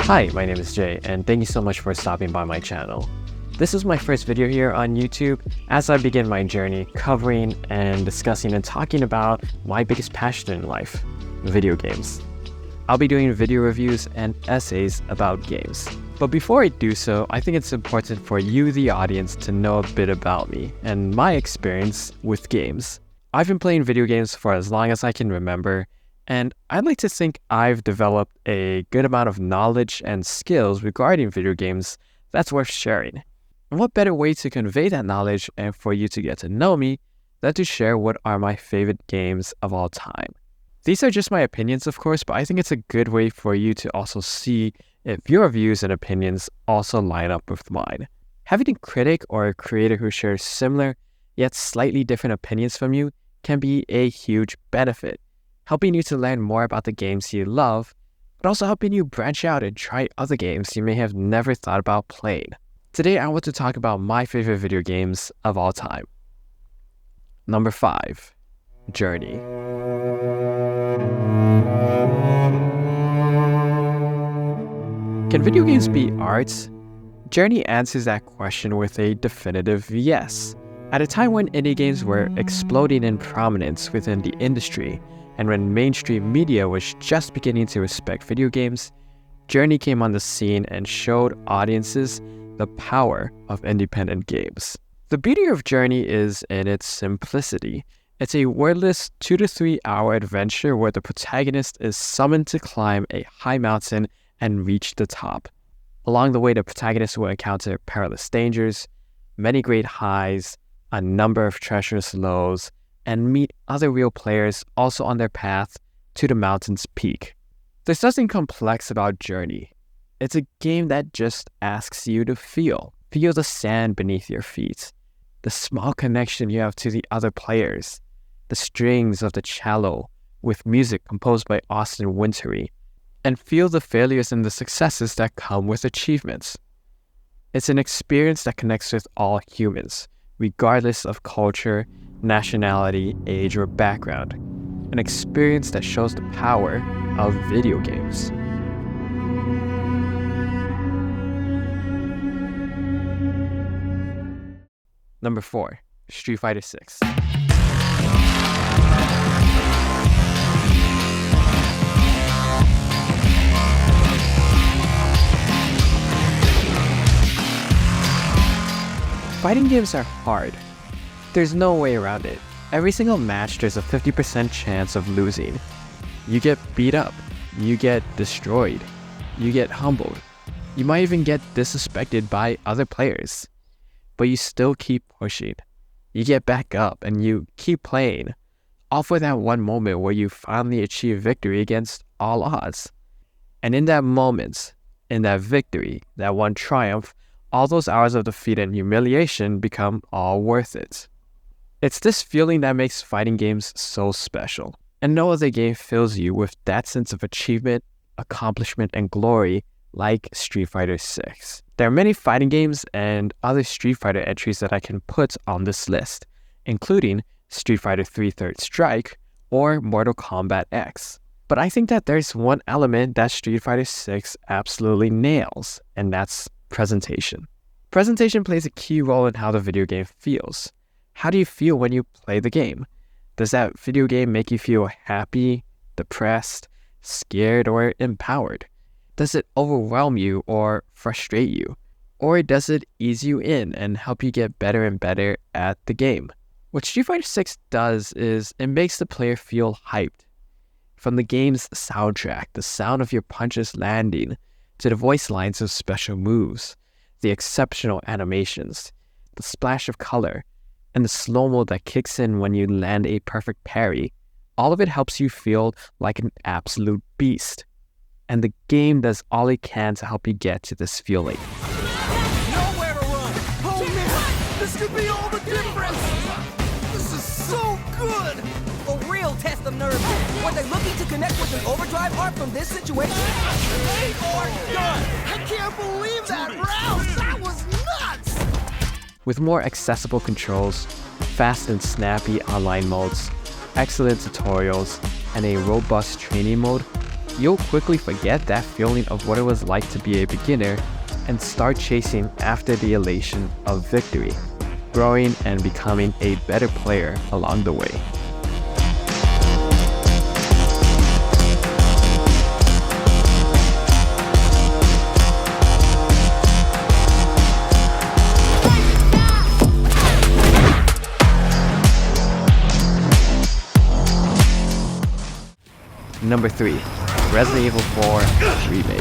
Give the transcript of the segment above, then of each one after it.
Hi, my name is Jay, and thank you so much for stopping by my channel. This is my first video here on YouTube as I begin my journey covering and discussing and talking about my biggest passion in life, video games. I'll be doing video reviews and essays about games. But before I do so, I think it's important for you, the audience, to know a bit about me and my experience with games. I've been playing video games for as long as I can remember, and I'd like to think I've developed a good amount of knowledge and skills regarding video games that's worth sharing. And what better way to convey that knowledge and for you to get to know me than to share what are my favorite games of all time. These are just my opinions, of course, but I think it's a good way for you to also see if your views and opinions also line up with mine. Having a critic or a creator who shares similar yet slightly different opinions from you can be a huge benefit, helping you to learn more about the games you love, but also helping you branch out and try other games you may have never thought about playing. Today, I want to talk about my favorite video games of all time. Number 5, Journey. Can video games be art? Journey answers that question with a definitive yes. At a time when indie games were exploding in prominence within the industry, and when mainstream media was just beginning to respect video games, Journey came on the scene and showed audiences the power of independent games. The beauty of Journey is in its simplicity. It's a wordless 2 to 3 hour adventure where the protagonist is summoned to climb a high mountain and reach the top. Along the way, the protagonist will encounter perilous dangers, many great highs, a number of treacherous lows, and meet other real players also on their path to the mountain's peak. There's nothing complex about Journey. It's a game that just asks you to feel. Feel the sand beneath your feet, the small connection you have to the other players, the strings of the cello with music composed by Austin Wintory, and feel the failures and the successes that come with achievements. It's an experience that connects with all humans, regardless of culture, nationality, age, or background. An experience that shows the power of video games. Number 4, Street Fighter 6. Fighting games are hard. There's no way around it. Every single match, there's a 50% chance of losing. You get beat up. You get destroyed. You get humbled. You might even get disrespected by other players. But you still keep pushing. You get back up and you keep playing, all for that one moment where you finally achieve victory against all odds. And in that moment, in that victory, that one triumph, all those hours of defeat and humiliation become all worth it. It's this feeling that makes fighting games so special, and no other game fills you with that sense of achievement, accomplishment, and glory like Street Fighter 6. There are many fighting games and other Street Fighter entries that I can put on this list, including Street Fighter 3 Third Strike or Mortal Kombat X. But I think that there's one element that Street Fighter 6 absolutely nails, and that's presentation. Presentation plays a key role in how the video game feels. How do you feel when you play the game? Does that video game make you feel happy, depressed, scared, or empowered? Does it overwhelm you or frustrate you? Or does it ease you in and help you get better and better at the game? What Street Fighter 6 does is it makes the player feel hyped. From the game's soundtrack, the sound of your punches landing, to the voice lines of special moves, the exceptional animations, the splash of color, and the slow-mo that kicks in when you land a perfect parry, all of it helps you feel like an absolute beast. And the game does all it can to help you get to this feeling. Nowhere to run! Oh man, this could be all the difference! This is so good! A real test of nerve. Were they looking to connect with an overdrive arc from this situation? They are done! I can't believe that, Ralph! That was nuts! With more accessible controls, fast and snappy online modes, excellent tutorials, and a robust training mode, you'll quickly forget that feeling of what it was like to be a beginner and start chasing after the elation of victory, growing and becoming a better player along the way. Number 3, Resident Evil 4 Remake.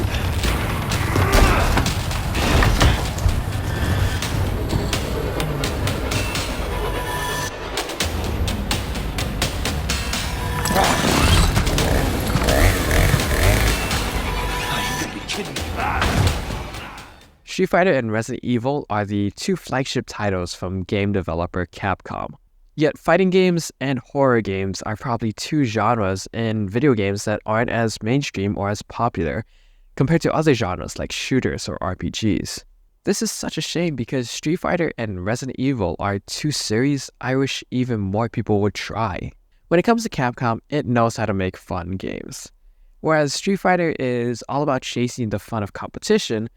Street Fighter and Resident Evil are the two flagship titles from game developer Capcom. Yet fighting games and horror games are probably two genres in video games that aren't as mainstream or as popular compared to other genres like shooters or RPGs. This is such a shame because Street Fighter and Resident Evil are two series I wish even more people would try. When it comes to Capcom, it knows how to make fun games. Whereas Street Fighter is all about chasing the fun of competition,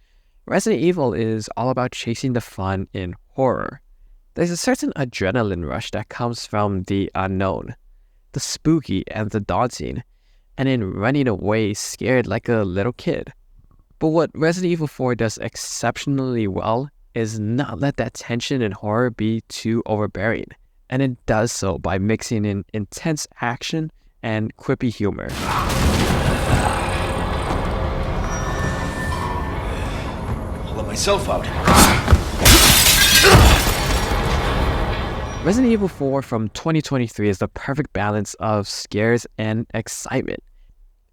Resident Evil is all about chasing the fun in horror. There's a certain adrenaline rush that comes from the unknown, the spooky and the daunting, and in running away scared like a little kid. But what Resident Evil 4 does exceptionally well is not let that tension and horror be too overbearing, and it does so by mixing in intense action and quippy humor. I'll let myself out. Resident Evil 4 from 2023 is the perfect balance of scares and excitement.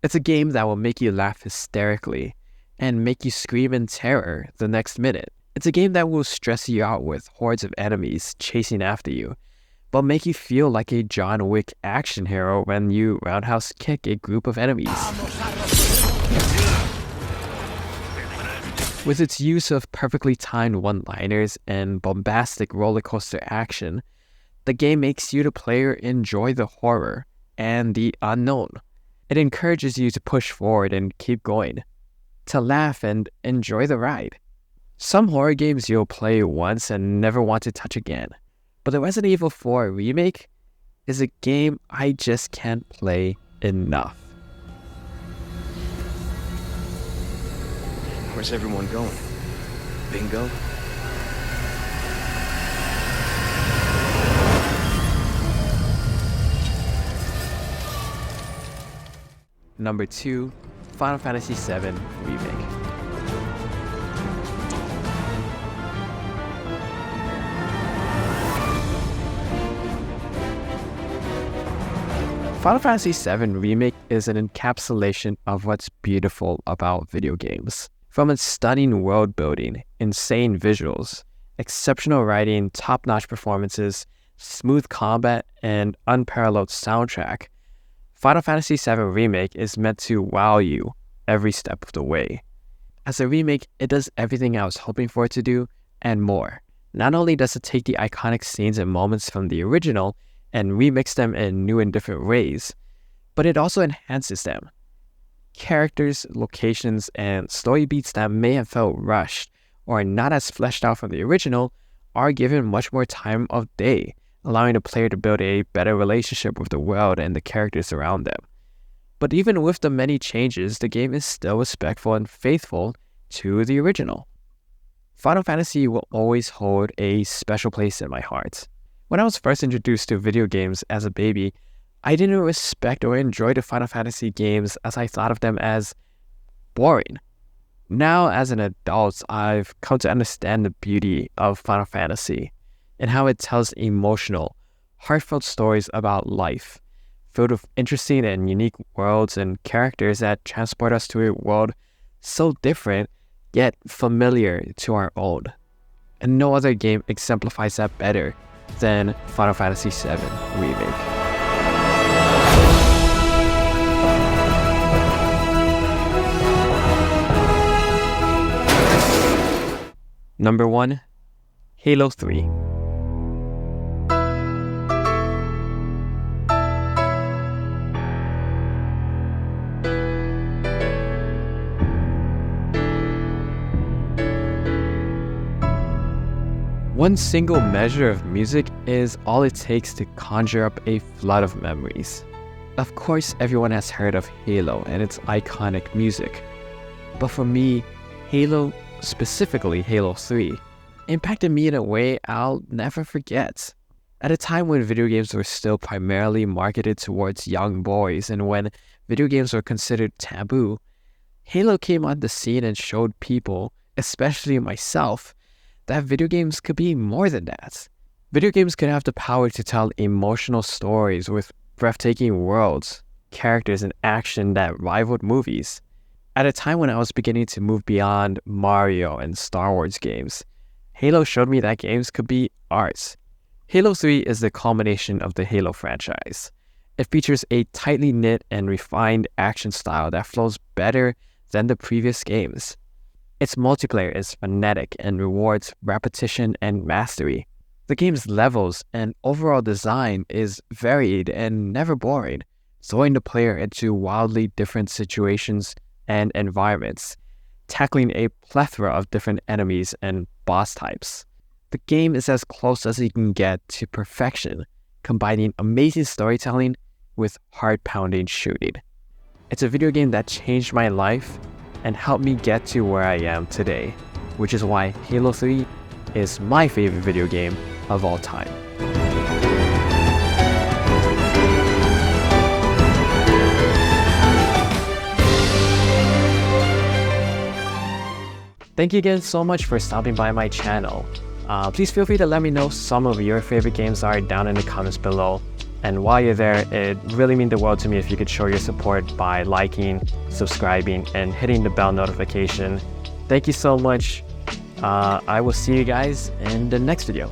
It's a game that will make you laugh hysterically and make you scream in terror the next minute. It's a game that will stress you out with hordes of enemies chasing after you, but make you feel like a John Wick action hero when you roundhouse kick a group of enemies. With its use of perfectly timed one-liners and bombastic roller coaster action, the game makes you, the player, enjoy the horror and the unknown. It encourages you to push forward and keep going, to laugh and enjoy the ride. Some horror games you'll play once and never want to touch again, but the Resident Evil 4 Remake is a game I just can't play enough. Where's everyone going? Bingo? Number 2, Final Fantasy VII Remake. Final Fantasy VII Remake is an encapsulation of what's beautiful about video games. From its stunning world building, insane visuals, exceptional writing, top-notch performances, smooth combat, and unparalleled soundtrack, Final Fantasy VII Remake is meant to wow you every step of the way. As a remake, it does everything I was hoping for it to do, and more. Not only does it take the iconic scenes and moments from the original and remix them in new and different ways, but it also enhances them. Characters, locations, and story beats that may have felt rushed or not as fleshed out from the original are given much more time of day, allowing the player to build a better relationship with the world and the characters around them. But even with the many changes, the game is still respectful and faithful to the original. Final Fantasy will always hold a special place in my heart. When I was first introduced to video games as a baby, I didn't respect or enjoy the Final Fantasy games as I thought of them as boring. Now, as an adult, I've come to understand the beauty of Final Fantasy and how it tells emotional, heartfelt stories about life, filled with interesting and unique worlds and characters that transport us to a world so different, yet familiar to our own. And no other game exemplifies that better than Final Fantasy VII Remake. Number 1, Halo 3. One single measure of music is all it takes to conjure up a flood of memories. Of course, everyone has heard of Halo and its iconic music. But for me, Halo, specifically Halo 3, impacted me in a way I'll never forget. At a time when video games were still primarily marketed towards young boys and when video games were considered taboo, Halo came on the scene and showed people, especially myself, that video games could be more than that. Video games could have the power to tell emotional stories with breathtaking worlds, characters, and action that rivaled movies. At a time when I was beginning to move beyond Mario and Star Wars games, Halo showed me that games could be art. Halo 3 is the culmination of the Halo franchise. It features a tightly knit and refined action style that flows better than the previous games. Its multiplayer is frenetic and rewards repetition and mastery. The game's levels and overall design is varied and never boring, throwing the player into wildly different situations and environments, tackling a plethora of different enemies and boss types. The game is as close as you can get to perfection, combining amazing storytelling with heart-pounding shooting. It's a video game that changed my life and helped me get to where I am today, which is why Halo 3 is my favorite video game of all time. Thank you again so much for stopping by my channel. Please feel free to let me know some of your favorite games are down in the comments below. And while you're there, it really means the world to me if you could show your support by liking, subscribing, and hitting the bell notification. Thank you so much. I will see you guys in the next video.